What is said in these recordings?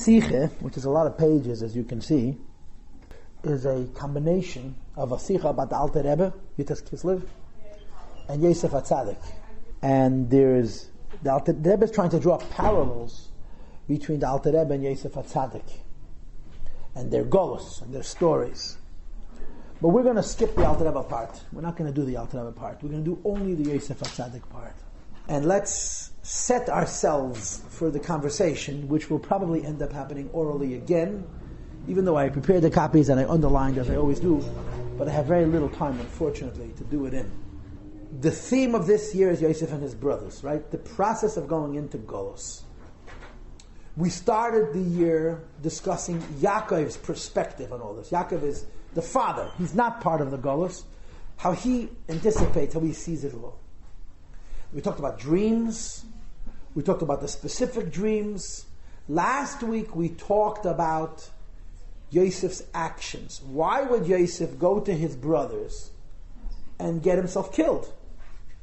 Siche, which is a lot of pages, as you can see, is a combination of a Sicha about the Alter Rebbe, Yitas Kislev, and Yosef HaTzadik. And the Rebbe is trying to draw parallels between the Alter Rebbe and Yosef HaTzadik, and their Galus, and their stories. But we're going to skip the Alter Rebbe part. We're not going to do the Alter Rebbe part. We're going to do only the Yosef HaTzadik part. And let's set ourselves for the conversation, which will probably end up happening orally again, even though I prepared the copies and I underlined as I always do, but I have very little time, unfortunately, to do it in. The theme of this year is Yosef and his brothers, right? The process of going into Galus. We started the year discussing Yaakov's perspective on all this. Yaakov is the father. He's not part of the Galus. How he anticipates, how he sees it all. We talked about dreams. We talked about the specific dreams. Last week we talked about Yosef's actions. Why would Yosef go to his brothers and get himself killed?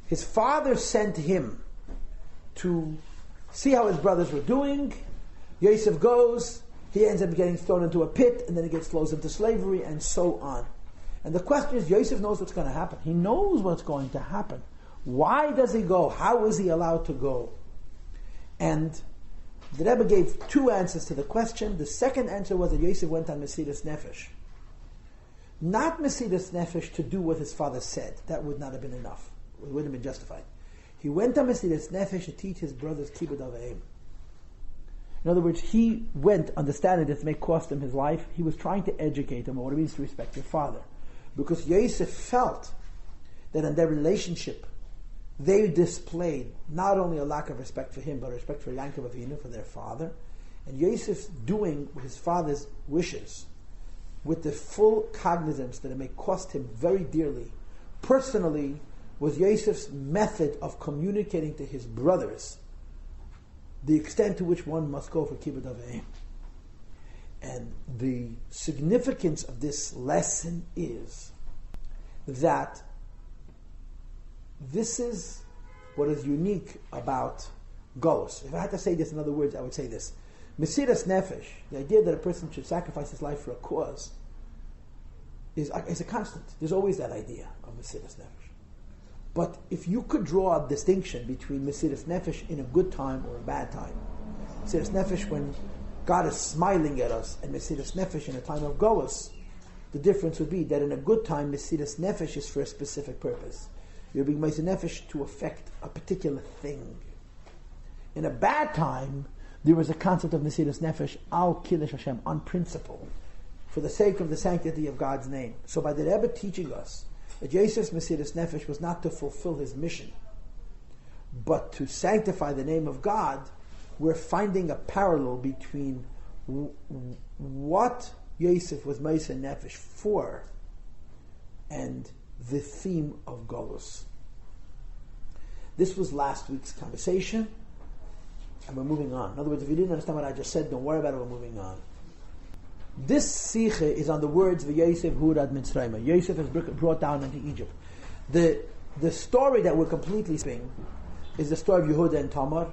His father sent him to see how his brothers were doing. Yosef goes, he ends up getting thrown into a pit, and then he gets thrown into slavery, and so on. And the question is, Yosef knows what's going to happen. He knows what's going to happen. Why does he go? How is he allowed to go? And the Rebbe gave two answers to the question. The second answer was that Yosef went on Mesiras Nefesh. Not Mesiras Nefesh to do what his father said. That would not have been enough. It wouldn't have been justified. He went on Mesiras Nefesh to teach his brothers Kibbud Avayim. In other words, he went understanding this may cost him his life. He was trying to educate them on what it means to respect your father. Because Yosef felt that in their relationship, they displayed not only a lack of respect for him, but a respect for Yaakov Avinu, for their father. And Yosef doing his father's wishes with the full cognizance that it may cost him very dearly, personally, was Yosef's method of communicating to his brothers the extent to which one must go for Kibbud Avayim. And the significance of this lesson is that this is what is unique about Galus. If I had to say this in other words, I would say this. Mesiras Nefesh, the idea that a person should sacrifice his life for a cause, is a constant. There's always that idea of Mesiras Nefesh. But if you could draw a distinction between Mesiras Nefesh in a good time or a bad time, Mesiras Nefesh when God is smiling at us, and Mesiras Nefesh in a time of Galus, the difference would be that in a good time, Mesiras Nefesh is for a specific purpose. You're being Mesiras Nefesh to affect a particular thing. In a bad time, there was a concept of Mesiras Nefesh, al Kiddush Hashem, on principle, for the sake of the sanctity of God's name. So by the Rebbe teaching us that Yosef's Mesiras Nefesh was not to fulfill his mission, but to sanctify the name of God, we're finding a parallel between what Yosef was Mesiras Nefesh for and the theme of Galus. This was last week's conversation, and we're moving on. In other words, if you didn't understand what I just said, don't worry about it, we're moving on. This Siche is on the words V'Yosef Hurad Mitzrayim. Yosef is brought down into Egypt. The story that we're completely skipping is the story of Yehuda and Tamar.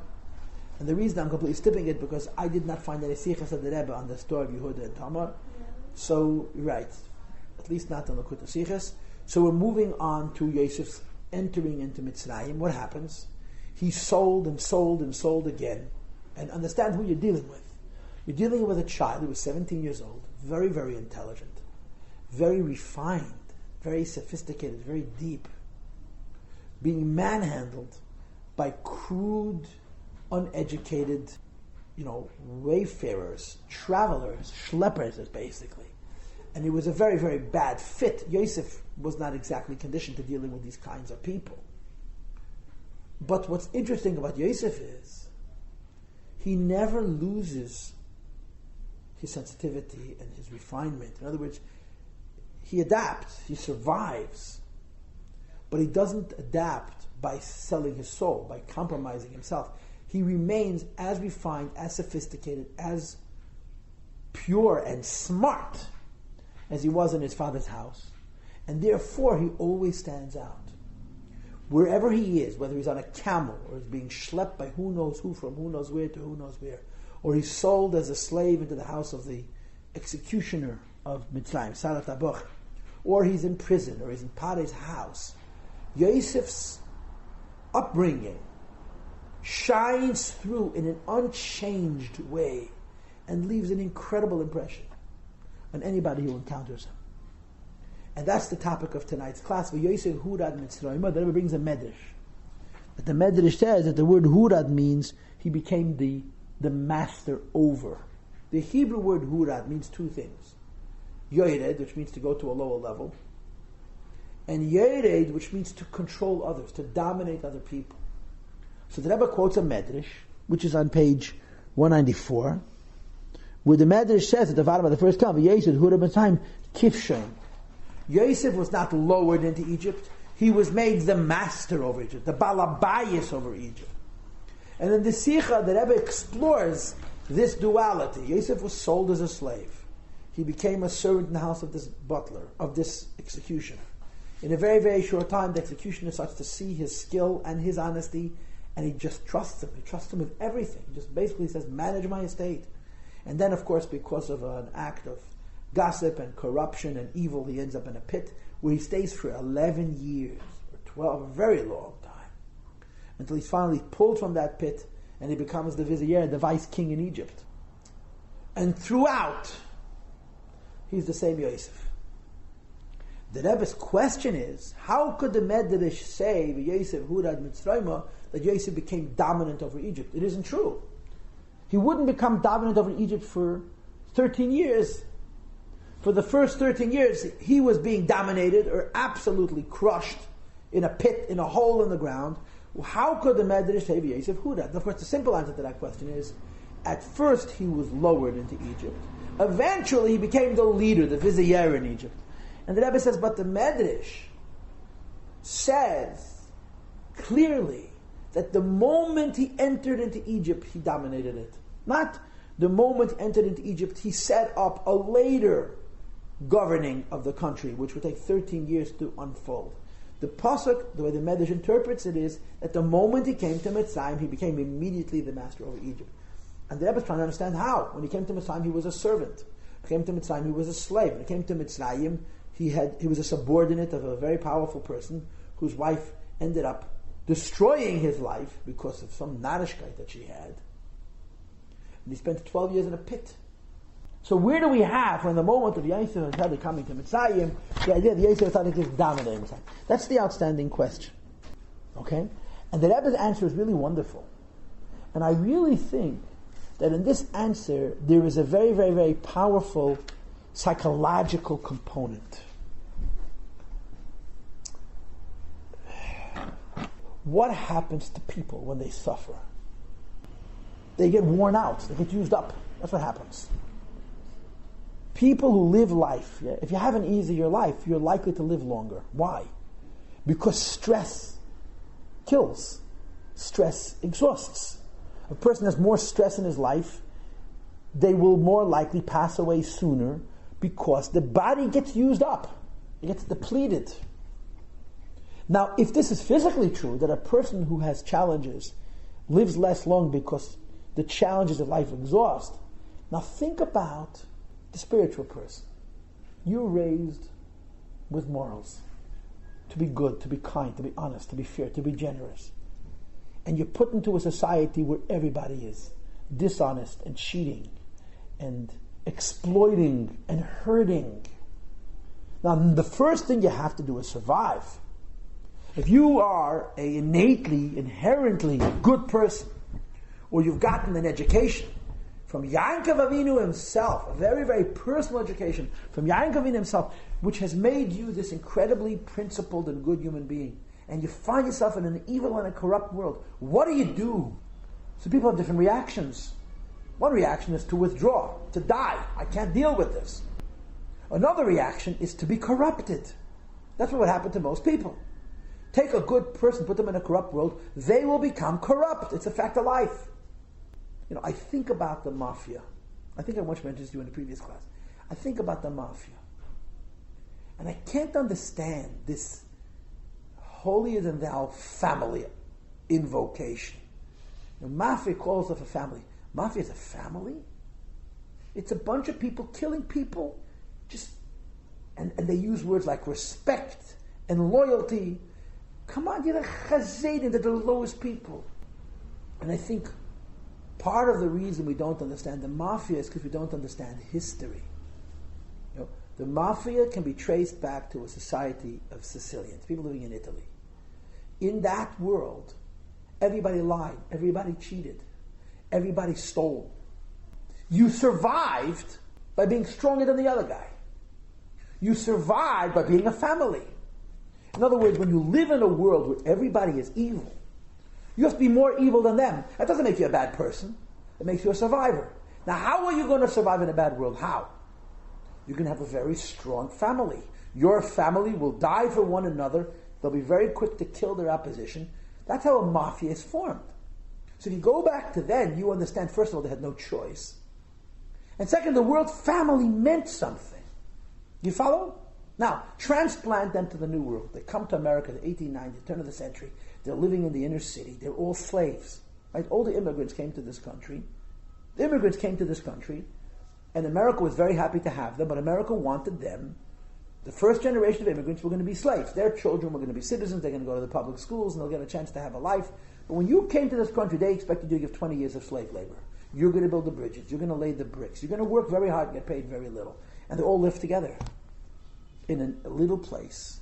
And the reason I'm completely skipping it because I did not find any Siches of the Rebbe on the story of Yehuda and Tamar. So, right, at least not on the Likutei Siches. So we're moving on to Yosef's entering into Mitzrayim. What happens? He sold and sold and sold again. And understand who you're dealing with. You're dealing with a child who was 17 years old, very, very intelligent, very refined, very sophisticated, very deep, being manhandled by crude, uneducated, wayfarers, travelers, schleppers, basically. And it was a very, very bad fit. Yosef was not exactly conditioned to dealing with these kinds of people. But what's interesting about Yosef is he never loses his sensitivity and his refinement. In other words, he adapts, he survives, but he doesn't adapt by selling his soul, by compromising himself. He remains as refined, as sophisticated, as pure and smart as he was in his father's house. And therefore, he always stands out. Wherever he is, whether he's on a camel or is being schlepped by who knows who from who knows where to who knows where, or he's sold as a slave into the house of the executioner of Mitzrayim, Sarat Abuch, or he's in prison, or he's in Pare's house, Yosef's upbringing shines through in an unchanged way and leaves an incredible impression on anybody who encounters him. And that's the topic of tonight's class. Yosef Hurad Mitzrayim. The Rebbe brings a medrash. But the medrash says that the word Hurad means he became the master over. The Hebrew word Hurad means two things. Yored, which means to go to a lower level, and Yered, which means to control others, to dominate other people. So the Rebbe quotes a medrash, which is on page 194, where the medrash says at the bottom of the first column, Yosef Hurad Mitzrayim Kifshain. Yosef was not lowered into Egypt. He was made the master over Egypt, the balabayas over Egypt. And in the Sicha, the Rebbe explores this duality. Yosef was sold as a slave. He became a servant in the house of this butler, of this executioner. In a very, very short time, the executioner starts to see his skill and his honesty, and he just trusts him. He trusts him with everything. He just basically says, manage my estate. And then, of course, because of an act of gossip and corruption and evil, he ends up in a pit where he stays for 11 years, or 12, a very long time, until he's finally pulled from that pit and he becomes the vizier, the vice king in Egypt. And throughout, he's the same Yosef. The Rebbe's question is, how could the Medrash say, Yosef Hurad Mitzrayim, that Yosef became dominant over Egypt? It isn't true. He wouldn't become dominant over Egypt for 13 years. For the first 13 years, he was being dominated or absolutely crushed in a pit, in a hole in the ground. How could the Medrash say Yosef Hurad? Of course, the simple answer to that question is, at first he was lowered into Egypt. Eventually he became the leader, the vizier in Egypt. And the Rebbe says, but the Medrash says clearly that the moment he entered into Egypt, he dominated it. Not the moment he entered into Egypt, he set up a later governing of the country, which would take 13 years to unfold. The pasuk, the way the Medrash interprets it, is that the moment he came to Mitzrayim, he became immediately the master over Egypt. And the Rebbe is trying to understand how. When he came to Mitzrayim, he was a servant. When he came to Mitzrayim, he was a slave. When he came to Mitzrayim, he was a subordinate of a very powerful person whose wife ended up destroying his life because of some narishkeit that she had. And he spent 12 years in a pit. So where do we have, from the moment of Yosef and coming to Mitzrayim, the idea that Yosef started to dominate Mitzrayim? That's the outstanding question. Okay? And the Rebbe's answer is really wonderful. And I really think that in this answer, there is a very, very, very powerful psychological component. What happens to people when they suffer? They get worn out. They get used up. That's what happens. People who live life, if you have an easier life, you're likely to live longer. Why? Because stress kills. Stress exhausts. A person has more stress in his life, they will more likely pass away sooner because the body gets used up. It gets depleted. Now, if this is physically true, that a person who has challenges lives less long because the challenges of life exhaust, now think about the spiritual person. You're raised with morals. To be good, to be kind, to be honest, to be fair, to be generous. And you're put into a society where everybody is dishonest and cheating and exploiting and hurting. Now, the first thing you have to do is survive. If you are an innately, inherently good person, or you've gotten an education from Yaakov Avinu himself, a very, very personal education from Yaakov Avinu himself, which has made you this incredibly principled and good human being, and you find yourself in an evil and a corrupt world, what do? So people have different reactions. One reaction is to withdraw, to die. I can't deal with this. Another reaction is to be corrupted. That's what would happen to most people. Take a good person, put them in a corrupt world, they will become corrupt. It's a fact of life. You know, I think about the mafia. I think I once mentioned this to you in the previous class. I think about the mafia. And I can't understand this holier than thou family invocation. The mafia calls of a family. Mafia is a family? It's a bunch of people killing people, and they use words like respect and loyalty. Come on, you're the chazedim, they're the lowest people. And I think part of the reason we don't understand the mafia is because we don't understand history. The mafia can be traced back to a society of Sicilians, people living in Italy. In that world, everybody lied, everybody cheated, everybody stole. You survived by being stronger than the other guy. You survived by being a family. In other words, when you live in a world where everybody is evil, you have to be more evil than them. That doesn't make you a bad person. It makes you a survivor. Now, how are you going to survive in a bad world? How? You're going to have a very strong family. Your family will die for one another. They'll be very quick to kill their opposition. That's how a mafia is formed. So if you go back to then, you understand, first of all, they had no choice. And second, the word family meant something. You follow? Now, transplant them to the New World. They come to America in the 1890s, turn of the century. They're living in the inner city. They're all slaves. Right? All the immigrants came to this country. The immigrants came to this country, and America was very happy to have them, but America wanted them. The first generation of immigrants were going to be slaves. Their children were going to be citizens. They're going to go to the public schools, and they'll get a chance to have a life. But when you came to this country, they expected you to give 20 years of slave labor. You're going to build the bridges. You're going to lay the bricks. You're going to work very hard and get paid very little. And they all lived together in a little place.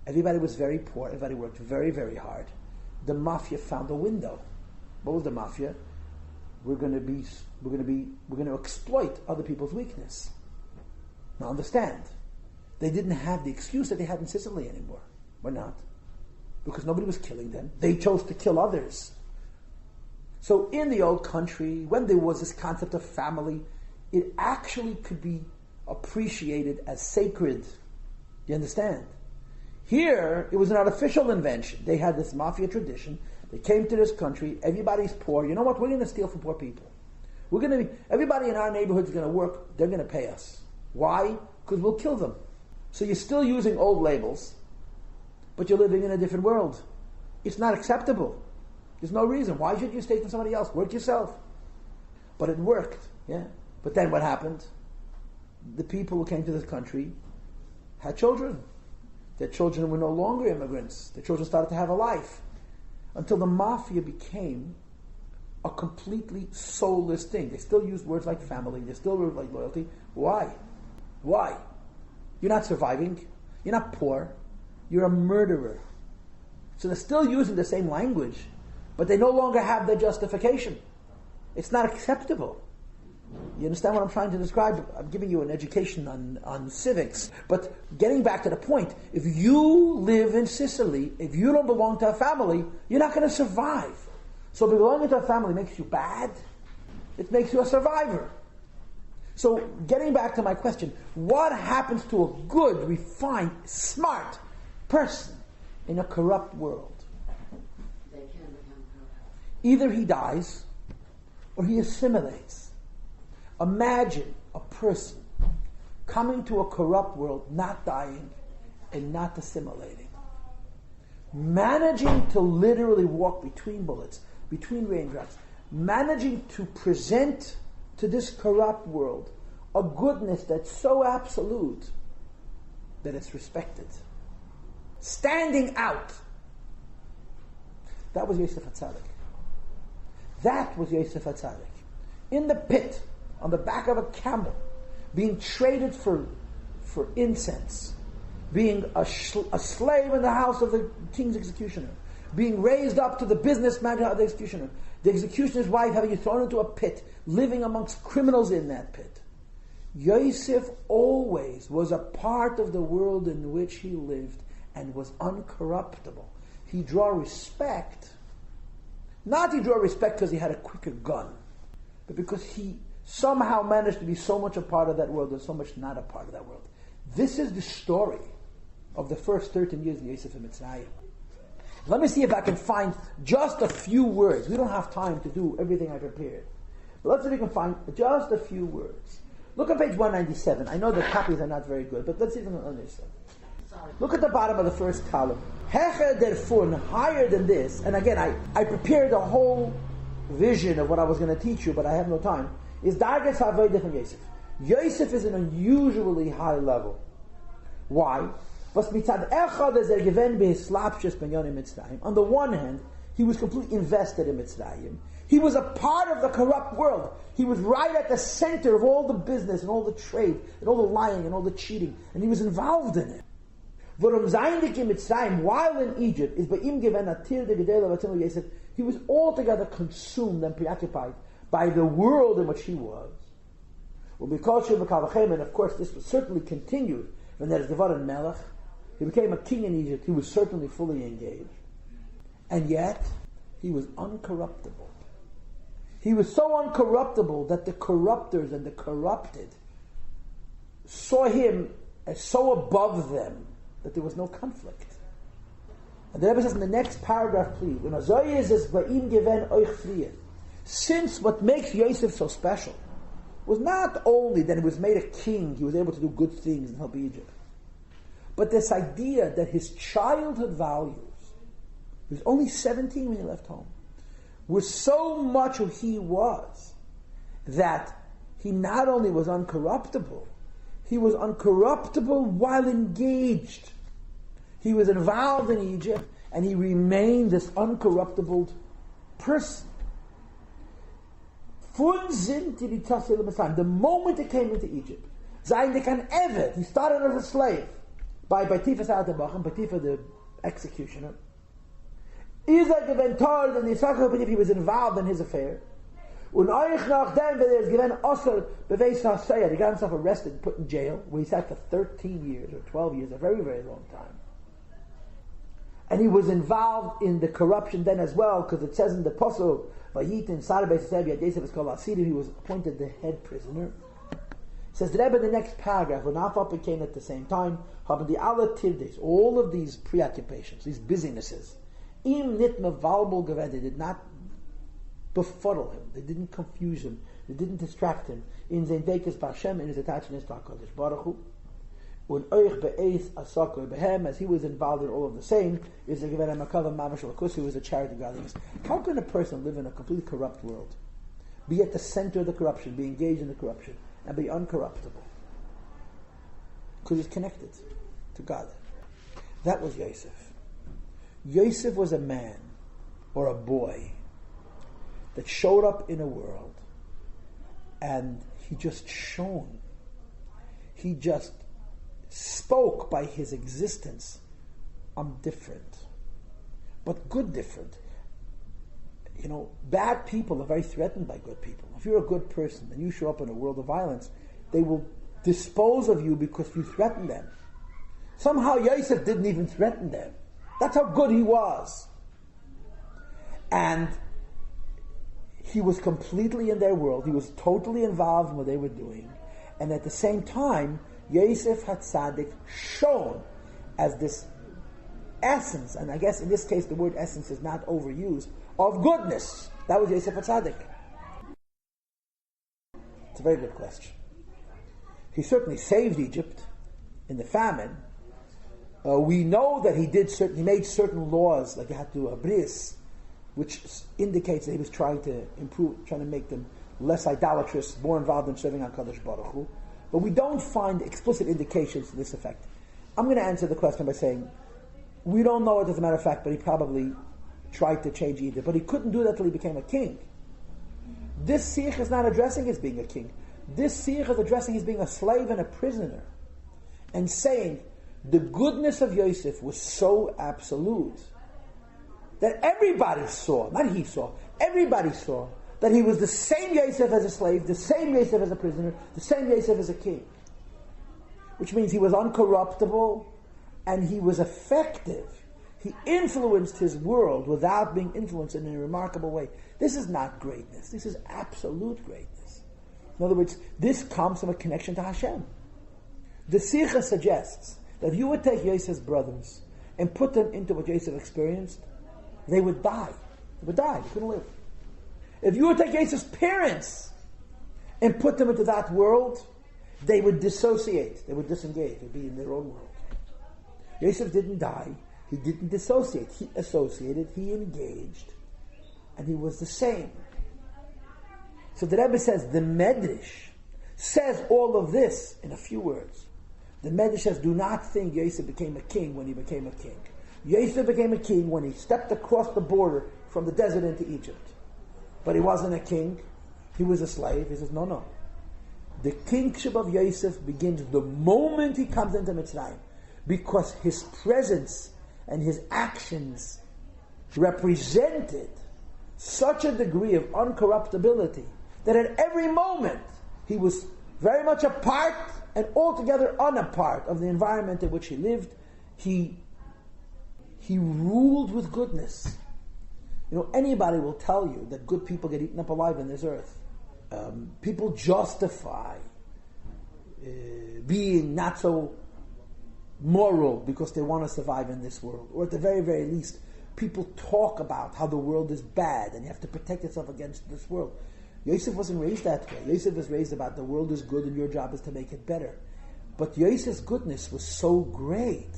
Everybody was very poor. Everybody worked very, very hard. The mafia found a window. What was the mafia? We're going to exploit other people's weakness. Now understand, they didn't have the excuse that they had in Sicily anymore. Why not? Because nobody was killing them. They chose to kill others. So in the old country, when there was this concept of family, it actually could be appreciated as sacred. You understand? Here, it was an artificial invention. They had this mafia tradition. They came to this country. Everybody's poor. You know what? We're going to steal from poor people. Everybody in our neighborhood is going to work. They're going to pay us. Why? Because we'll kill them. So you're still using old labels, but you're living in a different world. It's not acceptable. There's no reason. Why should you stay from somebody else? Work yourself. But it worked. Yeah. But then what happened? The people who came to this country had children. Their children were no longer immigrants. Their children started to have a life. Until the mafia became a completely soulless thing. They still use words like family. They still use like loyalty. Why? Why? You're not surviving. You're not poor. You're a murderer. So they're still using the same language, but they no longer have their justification. It's not acceptable. You understand what I'm trying to describe? I'm giving you an education on civics. But getting back to the point, if you live in Sicily, if you don't belong to a family, you're not going to survive. So belonging to a family makes you bad. It makes you a survivor. So getting back to my question, what happens to a good, refined, smart person in a corrupt world? They can become corrupt. Either he dies or he assimilates. Imagine a person coming to a corrupt world, not dying and not assimilating. Managing to literally walk between bullets, between raindrops. Managing to present to this corrupt world a goodness that's so absolute that it's respected. Standing out. That was Yosef HaTzadik. That was Yosef HaTzadik. In the pit, on the back of a camel, being traded for incense, being a slave in the house of the king's executioner, being raised up to the business manager of the executioner's wife having you thrown into a pit, living amongst criminals in that pit. Yosef always was a part of the world in which he lived and was uncorruptible. He drew respect, not he drew respect because he had a quicker gun, but because he somehow managed to be so much a part of that world and so much not a part of that world. This is the story of the first 13 years of Yosef in Mitzrayim. Let me see if I can find just a few words. We don't have time to do everything I prepared. But let's see if we can find just a few words. Look at page 197. I know the copies are not very good, but let's see if we can understand. Look at the bottom of the first column. Hecher der Fun, higher than this. And again, I prepared a whole vision of what I was going to teach you, but I have no time, is Dargas Havodah from Yosef. Yosef is an unusually high level. Why? On the one hand, he was completely invested in Mitzrayim. He was a part of the corrupt world. He was right at the center of all the business and all the trade and all the lying and all the cheating, and he was involved in it. While in Egypt, he was altogether consumed and preoccupied by the world in which he was. And of course, this was certainly continued when there is Devarim Melech. He became a king in Egypt. He was certainly fully engaged. And yet, he was uncorruptible. He was so uncorruptible that the corruptors and the corrupted saw him as so above them that there was no conflict. And the Rebbe says in the next paragraph, please, since what makes Yosef so special was not only that he was made a king, he was able to do good things and help Egypt, but this idea that his childhood values, he was only 17 when he left home, were so much who he was that he not only was uncorruptible, he was uncorruptible while engaged. He was involved in Egypt and he remained this uncorruptible person. The moment he came into Egypt, he started as a slave by Tifas Batifa the executioner. He was involved in his affair. He got himself arrested and put in jail, where he sat for 13 years or 12 years, a very, very long time. And he was involved in the corruption then as well, because it says in the Pasuk, he was appointed the head prisoner. It says the Rebbe in the next paragraph, when Alpha became at the same time, all of these preoccupations, these busynesses, they did not befuddle him, they didn't confuse him, they didn't distract him in his attachment to HaKadosh Baruch Hu. As he was involved in all of the same, he was a charity of godliness. How can a person live in a completely corrupt world, be at the center of the corruption, be engaged in the corruption, and be uncorruptible? Because he's connected to God. That was Yosef. Yosef was a man, or a boy, that showed up in a world, and he just shone. He just spoke by his existence, I'm different. But good different. Bad people are very threatened by good people. If you're a good person and you show up in a world of violence, they will dispose of you because you threaten them. Somehow Yosef didn't even threaten them. That's how good he was. And he was completely in their world. He was totally involved in what they were doing. And at the same time, Yosef HaTzadik shone as this essence, and I guess in this case the word essence is not overused, of goodness. That was Yosef HaTzadik. It's a very good question. He certainly saved Egypt in the famine. We know that he made certain laws, like he had to do a bris, which indicates that he was trying to make them less idolatrous, more involved in serving HaKadosh Baruch Hu. But we don't find explicit indications to this effect. I'm going to answer the question by saying, we don't know it as a matter of fact, but he probably tried to change Egypt. But he couldn't do that until he became a king. This Sich is not addressing his being a king. This Sich is addressing his being a slave and a prisoner. And saying, the goodness of Yosef was so absolute that everybody saw, not he saw, everybody saw that he was the same Yosef as a slave, the same Yosef as a prisoner, the same Yosef as a king. Which means he was uncorruptible and he was effective. He influenced his world without being influenced in a remarkable way. This is not greatness. This is absolute greatness. In other words, this comes from a connection to Hashem. The Sicha suggests that if you would take Yosef's brothers and put them into what Yosef experienced, they would die. They would die. They couldn't live. If you would take Yosef's parents and put them into that world, they would dissociate. They would disengage. They'd be in their own world. Yosef didn't die. He didn't dissociate. He associated. He engaged. And he was the same. So the Rebbe says the Medrash says all of this in a few words. The Medrash says, do not think Yosef became a king when he became a king. Yosef became a king when he stepped across the border from the desert into Egypt. But he wasn't a king. He was a slave. He says, no. The kingship of Yosef begins the moment he comes into Mitzrayim, because his presence and his actions represented such a degree of uncorruptibility that at every moment he was very much a part and altogether unapart of the environment in which he lived. He ruled with goodness. Anybody will tell you that good people get eaten up alive in this earth. People justify being not so moral because they want to survive in this world. Or at the very, very least, people talk about how the world is bad and you have to protect yourself against this world. Yosef wasn't raised that way. Yosef was raised about the world is good and your job is to make it better. But Yosef's goodness was so great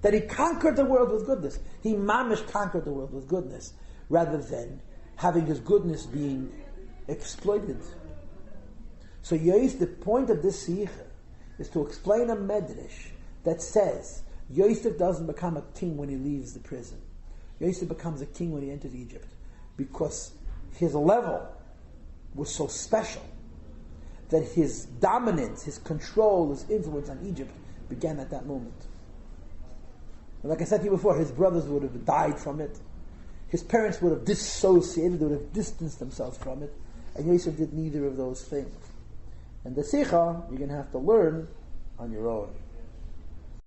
that he conquered the world with goodness. He mamish conquered the world with goodness, rather than having his goodness being exploited. So Yosef, the point of this Sicha is to explain a Medrash that says Yosef doesn't become a king when he leaves the prison. Yosef becomes a king when he enters Egypt, because his level was so special that his dominance, his control, his influence on Egypt began at that moment. And like I said to you before, his brothers would have died from it. His parents would have dissociated, they would have distanced themselves from it. And Yosef did neither of those things. And the Sicha, you're going to have to learn on your own.